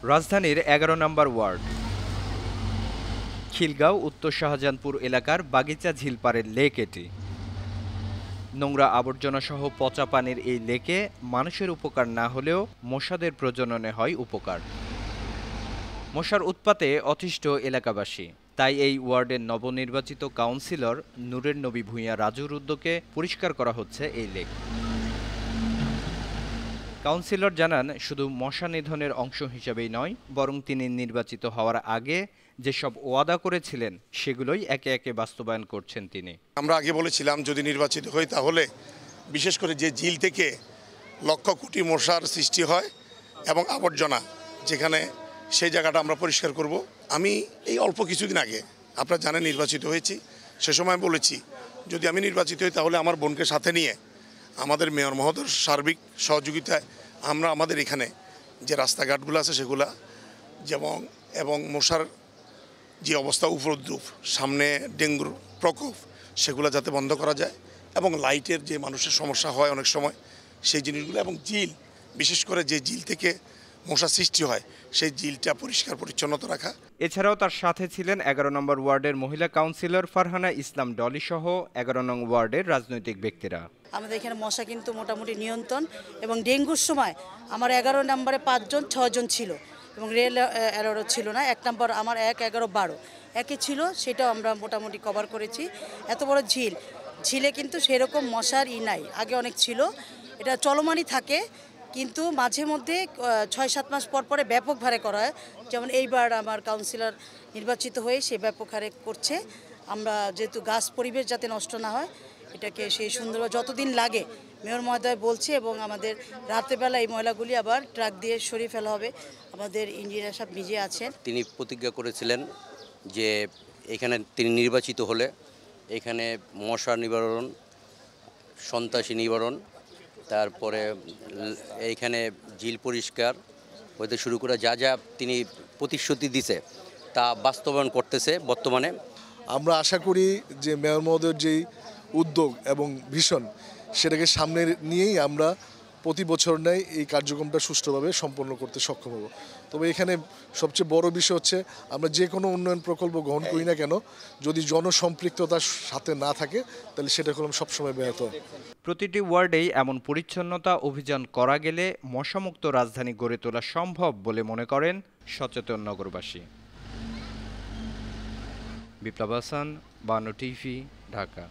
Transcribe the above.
রাজধানীর ১১ নম্বর ওয়ার্ড খিলগাঁও উত্তর শাহজাহানপুর এলাকার বাগিচা ঝিলপাড়ের লেক এটি। নোংরা আবর্জনাসহ পচা পানির এই লেকে মানুষের উপকার না হলেও মশাদের প্রজননে হয় উপকার। মশার উৎপাতে অতিষ্ঠ এলাকাবাসী, তাই এই ওয়ার্ডের নবনির্বাচিত কাউন্সিলর নূরের নবী ভূঁইয়া রাজুর উদ্যোগে পরিষ্কার করা হচ্ছে এই লেক। কাউন্সিলর জানান, শুধু মশা নিধনের অংশ হিসেবেই নয়, বরং তিনি নির্বাচিত হওয়ার আগে যেসব ওয়াদা করেছিলেন সেগুলোই একে একে বাস্তবায়ন করছেন তিনি। আমরা আগে বলেছিলাম যদি নির্বাচিত হই তাহলে বিশেষ করে যে ঝিল থেকে লক্ষ কোটি মশার সৃষ্টি হয় এবং আবর্জনা যেখানে সেই জায়গাটা আমরা পরিষ্কার করব। আমি এই অল্প কিছুদিন আগে আপনারা জানেন নির্বাচিত হয়েছি, সে সময় বলেছি যদি আমি নির্বাচিত হই তাহলে আমার বোনকে সাথে নিয়ে আমাদের মেয়র মহোদয়ের সার্বিক সহযোগিতায় আমরা আমাদের এখানে যে রাস্তাঘাটগুলো আছে সেগুলা এবং মশার যে অবস্থা উপদ্রব, সামনে ডেঙ্গুর প্রকোপ, সেগুলো যাতে বন্ধ করা যায় এবং লাইটের যে মানুষের সমস্যা হয় অনেক সময় সেই জিনিসগুলো, এবং ঝিল বিশেষ করে যে ঝিল থেকে মশা সৃষ্টি হয় সেই ঝিলটা পরিষ্কার পরিচ্ছন্নতা রাখা। এছাড়াও তার সাথে ছিলেন ১১ নম্বর ওয়ার্ডের মহিলা কাউন্সিলর ফারহানা ইসলাম ডলি সহ ১১ নং ওয়ার্ডের রাজনৈতিক ব্যক্তিরা। আমাদের এখানে মশা কিন্তু মোটামুটি নিয়ন্ত্রণ, এবং ডেঙ্গুর সময় আমার ১১ নম্বরে ৫ জন ৬ জন ছিল এবং রেল অ্যালার্টও ছিল না। ১ নম্বর আমার ১, ১১, ১২ একে ছিল, সেটাও আমরা মোটামুটি কভার করেছি। এত বড় ঝিলে কিন্তু সেরকম মশার নাই, আগে অনেক ছিল, এটা চলমানই থাকে, কিন্তু মাঝে মধ্যে ৬-৭ মাস পর পরে ব্যাপক হারে করা হয়। যেমন এইবার আমার কাউন্সিলর নির্বাচিত হয়ে সে ব্যাপক হারে করছে। আমরা যেহেতু গাছ পরিবেশ যাতে নষ্ট না হয় এটাকে সেই সুন্দরভাবে যতদিন লাগে মেয়র মহোদয় বলছে, এবং আমাদের রাত্রেবেলা এই ময়লাগুলি আবার ট্রাক দিয়ে সরিয়ে ফেলা হবে। আমাদের ইঞ্জিনিয়ার সাহেব নিজে আছেন, তিনি প্রতিজ্ঞা করেছিলেন যে এখানে তিনি নির্বাচিত হলে এখানে মশা নিবারণ, সন্ত্রাসী নিবারণ, তারপরে এইখানে ঝিল পরিষ্কার হতে শুরু করে যা যা তিনি প্রতিশ্রুতি দিছে তা বাস্তবায়ন করতেছে বর্তমানে। আমরা আশা করি যে মেয়র মহোদয়ের যেই উদ্যোগ এবং ভিশন সেটাকে সামনে নিয়েই আমরা প্রতি বছর নেয় এই কার্যক্রমটা সুষ্ঠুভাবে সম্পন্ন করতে সক্ষম হব। তবে এখানে সবচেয়ে বড় বিষয় হচ্ছে আমরা যে কোনো উন্নয়ন প্রকল্প গ্রহণ করি না কেন, যদি জনসম্পৃক্ততার সাথে না থাকে তাহলে সেটা কোনো সবসময় ব্যাহত হয়। প্রতিটি ওয়ার্ডেই এমন পরিচ্ছন্নতা অভিযান করা গেলে মশামুক্ত রাজধানী গড়ে তোলা সম্ভব বলে মনে করেন সচেতন নগরবাসী। বিপ্লব হাসান, বানো টিভি, ঢাকা।